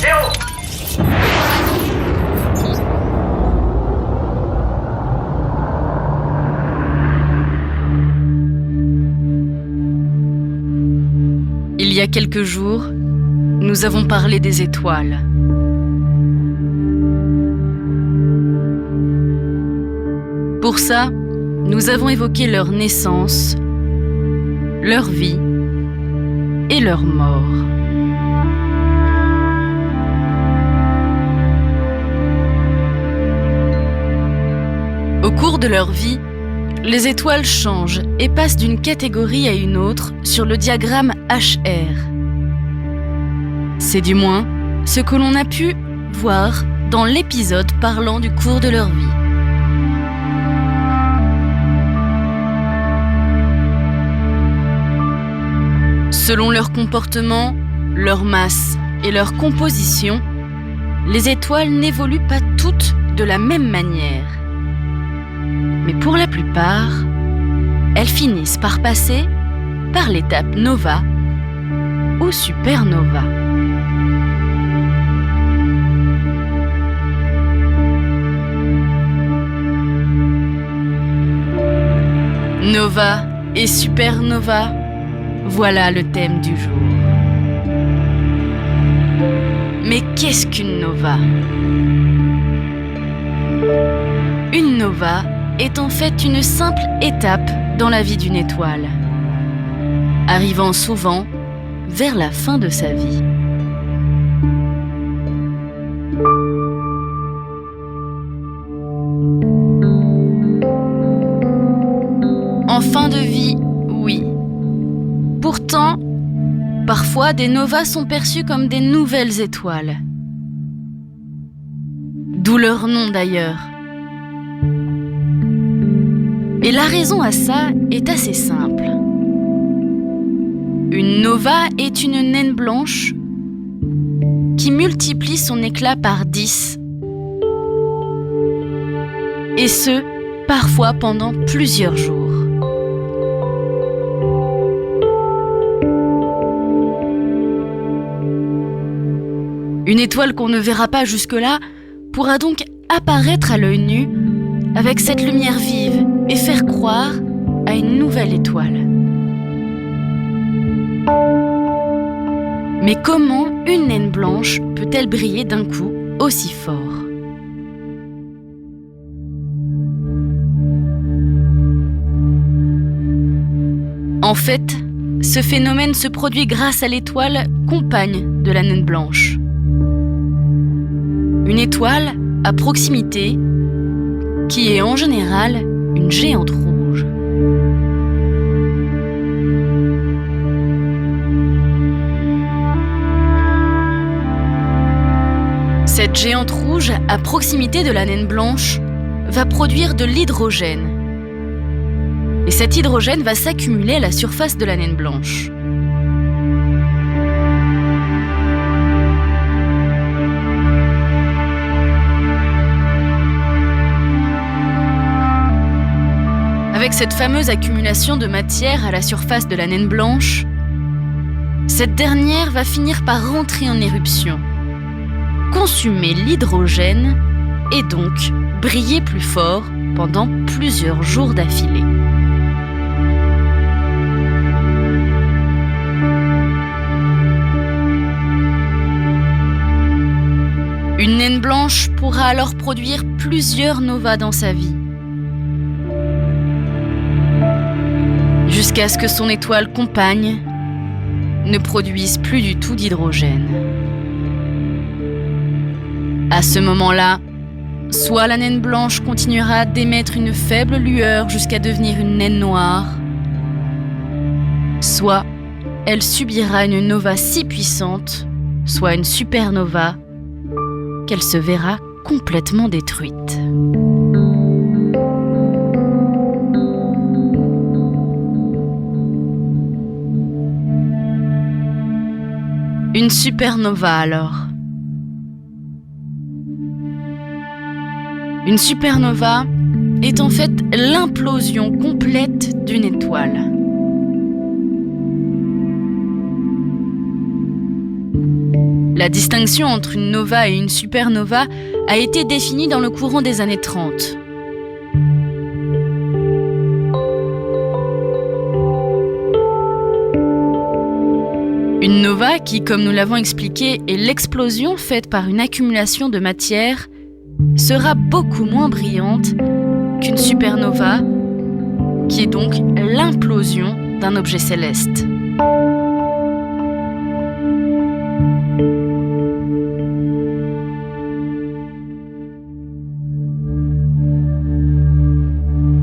0. Il y a quelques jours, nous avons parlé des étoiles. Pour ça, nous avons évoqué leur naissance, leur vie et leur mort. Au cours de leur vie, les étoiles changent et passent d'une catégorie à une autre sur le diagramme HR. C'est du moins ce que l'on a pu voir dans l'épisode parlant du cours de leur vie. Selon leur comportement, leur masse et leur composition, les étoiles n'évoluent pas toutes de la même manière. Mais pour la plupart, elles finissent par passer par l'étape nova ou supernova. Nova et supernova, voilà le thème du jour. Mais qu'est-ce qu'une nova ? Une nova est en fait une simple étape dans la vie d'une étoile, arrivant souvent vers la fin de sa vie. En fin de vie, oui. Pourtant, parfois des novas sont perçues comme des nouvelles étoiles. D'où leur nom d'ailleurs. Et la raison à ça est assez simple. Une nova est une naine blanche qui multiplie son éclat par 10. Et ce, parfois pendant plusieurs jours. Une étoile qu'on ne verra pas jusque-là pourra donc apparaître à l'œil nu avec cette lumière vive et faire croire à une nouvelle étoile. Mais comment une naine blanche peut-elle briller d'un coup aussi fort ? En fait, ce phénomène se produit grâce à l'étoile compagne de la naine blanche. Une étoile à proximité qui est en général une géante rouge. Cette géante rouge à proximité de la naine blanche va produire de l'hydrogène. Et cet hydrogène va s'accumuler à la surface de la naine blanche. Avec cette fameuse accumulation de matière à la surface de la naine blanche, cette dernière va finir par rentrer en éruption, consumer l'hydrogène et donc briller plus fort pendant plusieurs jours d'affilée. Une naine blanche pourra alors produire plusieurs novas dans sa vie, jusqu'à ce que son étoile compagne ne produise plus du tout d'hydrogène. À ce moment-là, soit la naine blanche continuera d'émettre une faible lueur jusqu'à devenir une naine noire, soit elle subira une nova si puissante, soit une supernova, qu'elle se verra complètement détruite. Une supernova alors. Une supernova est en fait l'implosion complète d'une étoile. La distinction entre une nova et une supernova a été définie dans le courant des années 30. Une nova qui, comme nous l'avons expliqué, est l'explosion faite par une accumulation de matière, sera beaucoup moins brillante qu'une supernova, qui est donc l'implosion d'un objet céleste.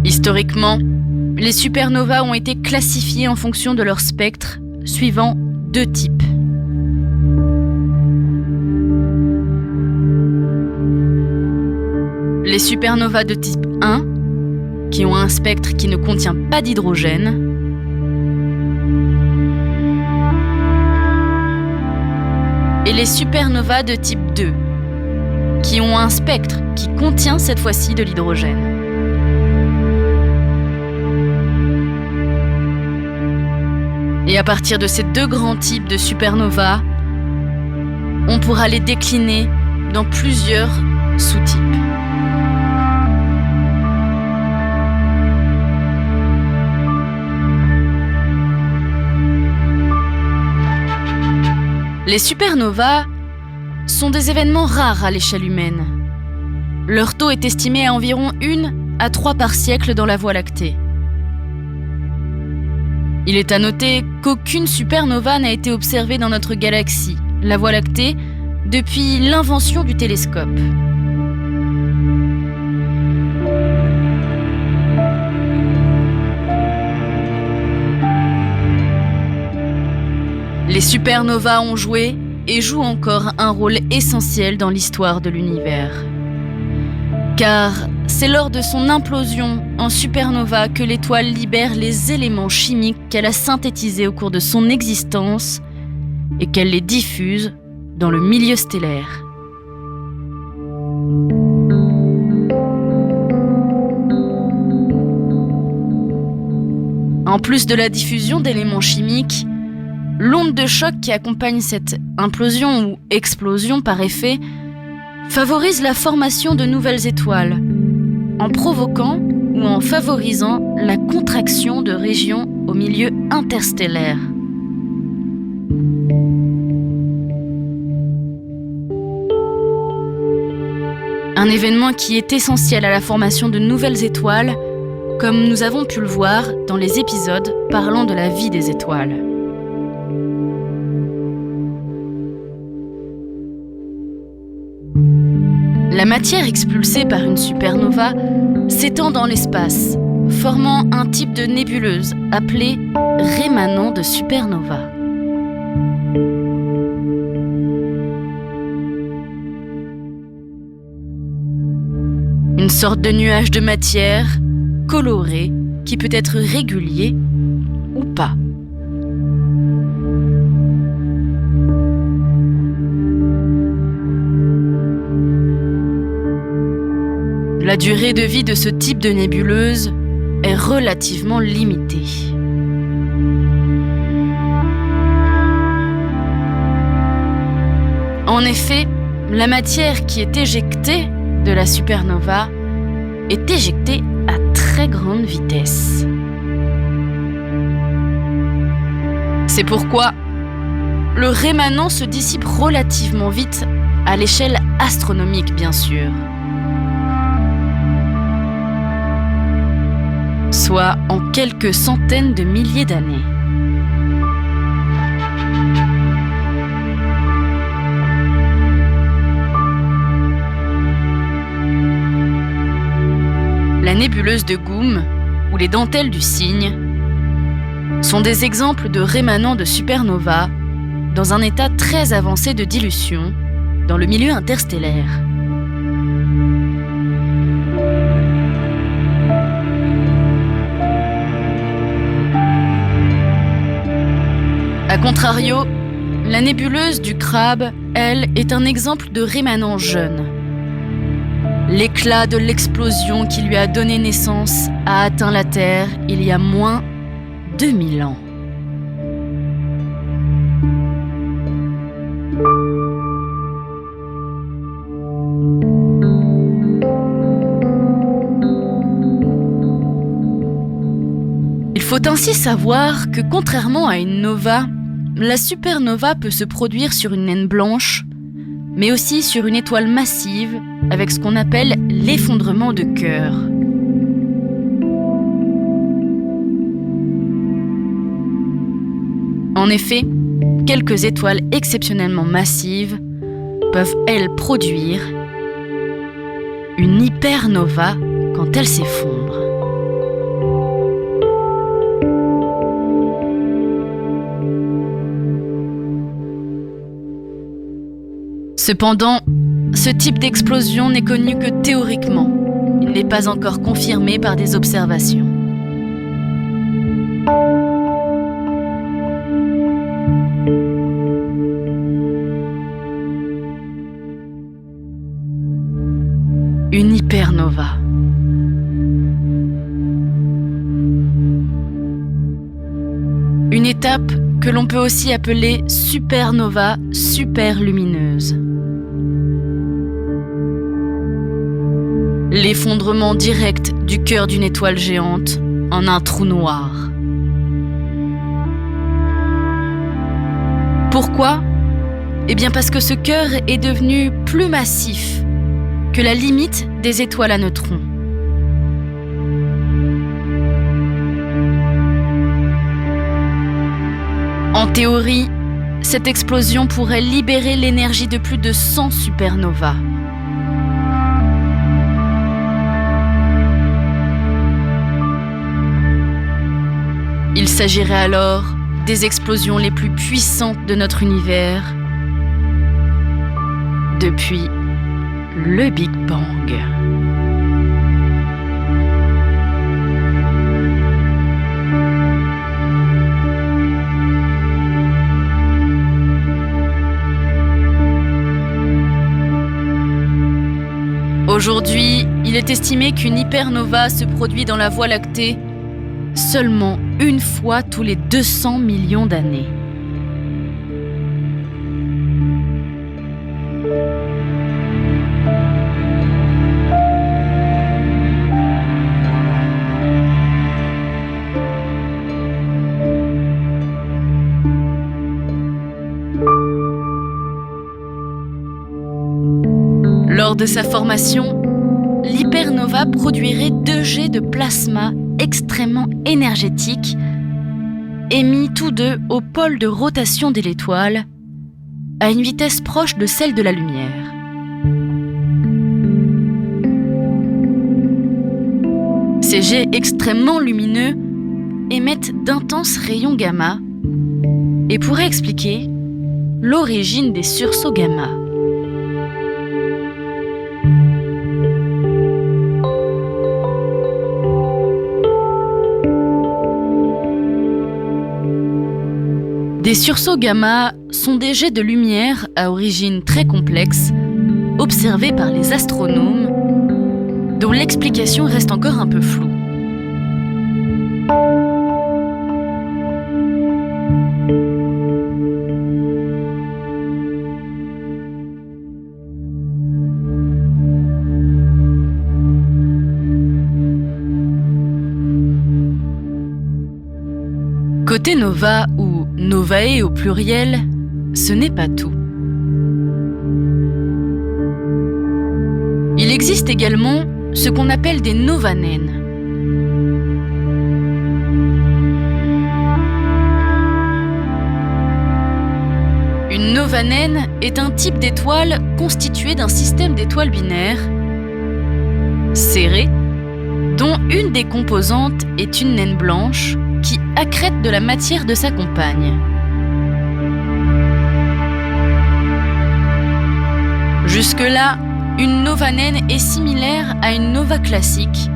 Historiquement, les supernovas ont été classifiées en fonction de leur spectre, suivant 2 types. Les supernovas de type 1, qui ont un spectre qui ne contient pas d'hydrogène, et les supernovas de type 2, qui ont un spectre qui contient cette fois-ci de l'hydrogène. Et à partir de ces 2 grands types de supernovas, on pourra les décliner dans plusieurs sous-types. Les supernovas sont des événements rares à l'échelle humaine. Leur taux est estimé à environ 1 à 3 par siècle dans la Voie lactée. Il est à noter qu'aucune supernova n'a été observée dans notre galaxie, la Voie lactée, depuis l'invention du télescope. Les supernovas ont joué et jouent encore un rôle essentiel dans l'histoire de l'univers. Car c'est lors de son implosion en supernova que l'étoile libère les éléments chimiques qu'elle a synthétisés au cours de son existence et qu'elle les diffuse dans le milieu stellaire. En plus de la diffusion d'éléments chimiques, l'onde de choc qui accompagne cette implosion ou explosion par effet favorise la formation de nouvelles étoiles, en provoquant ou en favorisant la contraction de régions au milieu interstellaire. Un événement qui est essentiel à la formation de nouvelles étoiles, comme nous avons pu le voir dans les épisodes parlant de la vie des étoiles. La matière expulsée par une supernova s'étend dans l'espace, formant un type de nébuleuse appelée rémanent de supernova. Une sorte de nuage de matière coloré qui peut être régulier ou pas. La durée de vie de ce type de nébuleuse est relativement limitée. En effet, la matière qui est éjectée de la supernova est éjectée à très grande vitesse. C'est pourquoi le rémanent se dissipe relativement vite à l'échelle astronomique, bien sûr. Soit en quelques centaines de milliers d'années. La nébuleuse de Goom ou les dentelles du Cygne sont des exemples de rémanents de supernova dans un état très avancé de dilution dans le milieu interstellaire. A contrario, la nébuleuse du Crabe, elle, est un exemple de rémanent jeune. L'éclat de l'explosion qui lui a donné naissance a atteint la Terre il y a moins 2000 ans. Faut ainsi savoir que contrairement à une nova, la supernova peut se produire sur une naine blanche, mais aussi sur une étoile massive avec ce qu'on appelle l'effondrement de cœur. En effet, quelques étoiles exceptionnellement massives peuvent, elles, produire une hypernova quand elles s'effondrent. Cependant, ce type d'explosion n'est connu que théoriquement. Il n'est pas encore confirmé par des observations. Une hypernova. Une étape que l'on peut aussi appeler supernova superlumineuse. L'effondrement direct du cœur d'une étoile géante en un trou noir. Pourquoi ? Eh bien parce que ce cœur est devenu plus massif que la limite des étoiles à neutrons. En théorie, cette explosion pourrait libérer l'énergie de plus de 100 supernovas. Il s'agirait alors des explosions les plus puissantes de notre univers depuis le Big Bang. Aujourd'hui, il est estimé qu'une hypernova se produit dans la Voie lactée seulement une fois tous les 200 millions d'années. Lors de sa formation, l'hypernova produirait 2 jets de plasma extrêmement énergétiques, émis tous deux au pôle de rotation de l'étoile, à une vitesse proche de celle de la lumière. Ces jets extrêmement lumineux émettent d'intenses rayons gamma et pourraient expliquer l'origine des sursauts gamma. Des sursauts gamma sont des jets de lumière à origine très complexe, observés par les astronomes, dont l'explication reste encore un peu floue. Côté nova ou novae au pluriel, ce n'est pas tout. Il existe également ce qu'on appelle des novanènes. Une novanène est un type d'étoile constitué d'un système d'étoiles binaires serrées, dont une des composantes est une naine blanche qui accrète de la matière de sa compagne. Jusque-là, une novanène est similaire à une nova classique,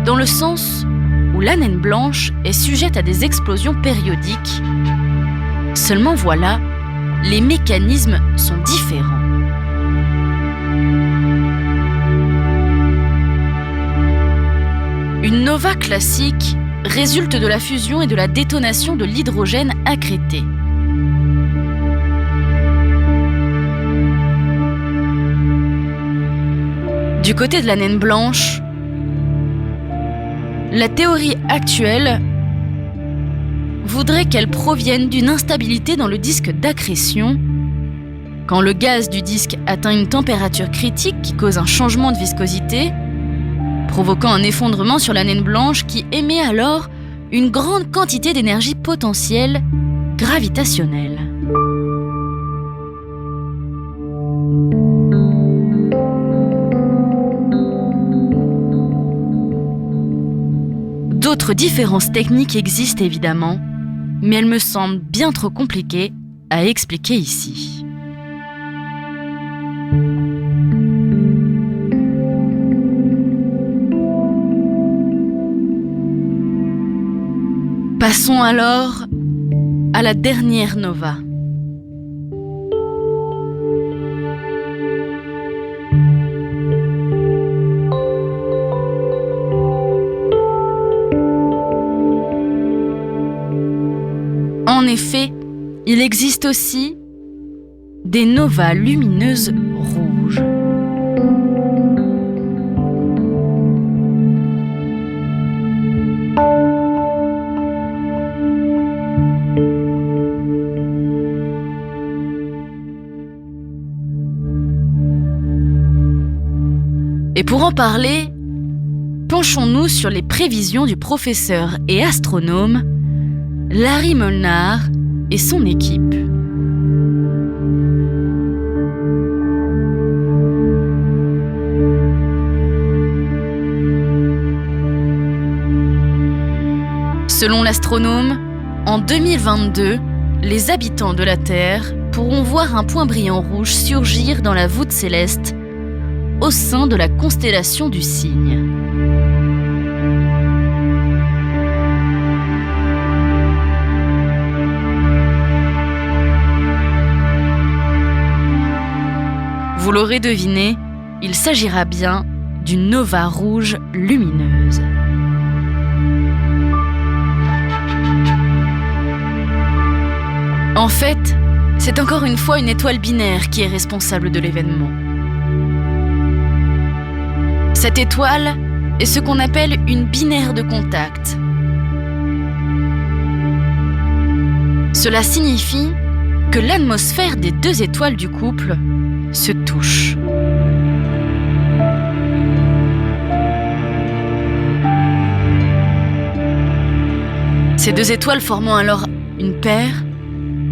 dans le sens où la naine blanche est sujette à des explosions périodiques. Seulement voilà, les mécanismes sont différents. Une nova classique résulte de la fusion et de la détonation de l'hydrogène accrété. Du côté de la naine blanche, la théorie actuelle voudrait qu'elles proviennent d'une instabilité dans le disque d'accrétion. Quand le gaz du disque atteint une température critique qui cause un changement de viscosité, provoquant un effondrement sur la naine blanche qui émet alors une grande quantité d'énergie potentielle gravitationnelle. D'autres différences techniques existent évidemment, mais elles me semblent bien trop compliquées à expliquer ici. Passons alors à la dernière nova. En effet, il existe aussi des novas lumineuses rouges. Et pour en parler, penchons-nous sur les prévisions du professeur et astronome Larry Molnar et son équipe. Selon l'astronome, en 2022, les habitants de la Terre pourront voir un point brillant rouge surgir dans la voûte céleste au sein de la constellation du Cygne. Vous l'aurez deviné, il s'agira bien d'une nova rouge lumineuse. En fait, c'est encore une fois une étoile binaire qui est responsable de l'événement. Cette étoile est ce qu'on appelle une binaire de contact. Cela signifie que l'atmosphère des deux étoiles du couple se touche. Ces deux étoiles formant alors une paire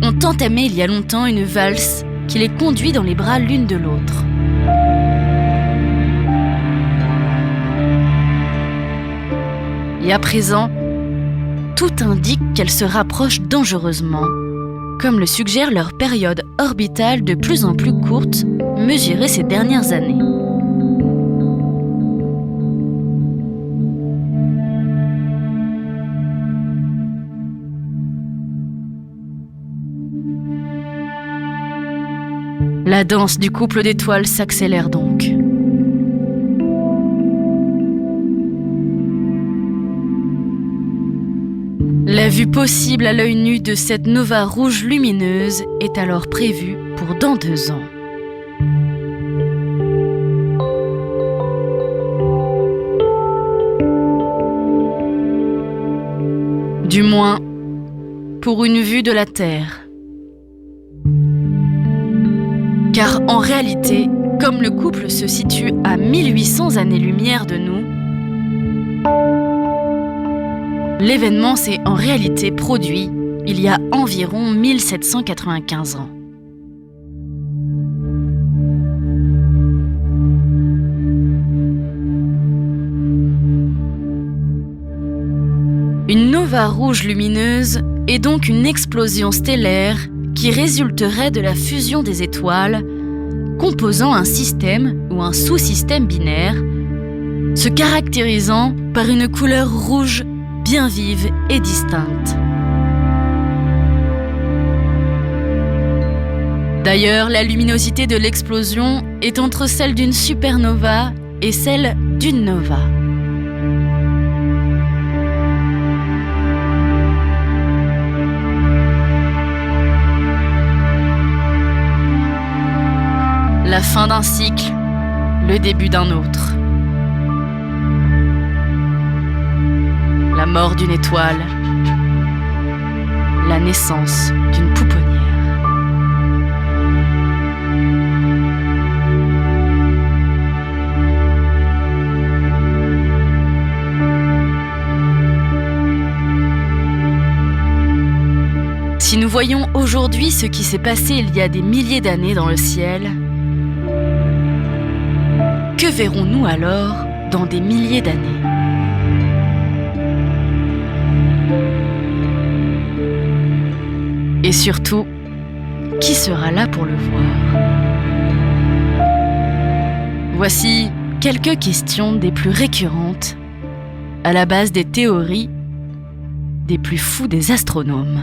ont entamé il y a longtemps une valse qui les conduit dans les bras l'une de l'autre. Et à présent, tout indique qu'elles se rapprochent dangereusement, comme le suggère leur période orbitale de plus en plus courte, mesurée ces dernières années. La danse du couple d'étoiles s'accélère donc. La vue possible à l'œil nu de cette nova rouge lumineuse est alors prévue pour dans 2 ans. Du moins, pour une vue de la Terre. Car en réalité, comme le couple se situe à 1800 années-lumière de nous, l'événement s'est en réalité produit il y a environ 1795 ans. Une nova rouge lumineuse est donc une explosion stellaire qui résulterait de la fusion des étoiles composant un système ou un sous-système binaire, se caractérisant par une couleur rouge bien vive et distincte. D'ailleurs, la luminosité de l'explosion est entre celle d'une supernova et celle d'une nova. La fin d'un cycle, le début d'un autre. La mort d'une étoile, la naissance d'une pouponnière. Si nous voyons aujourd'hui ce qui s'est passé il y a des milliers d'années dans le ciel, que verrons-nous alors dans des milliers d'années ? Et surtout, qui sera là pour le voir ? Voici quelques questions des plus récurrentes, à la base des théories des plus fous des astronomes.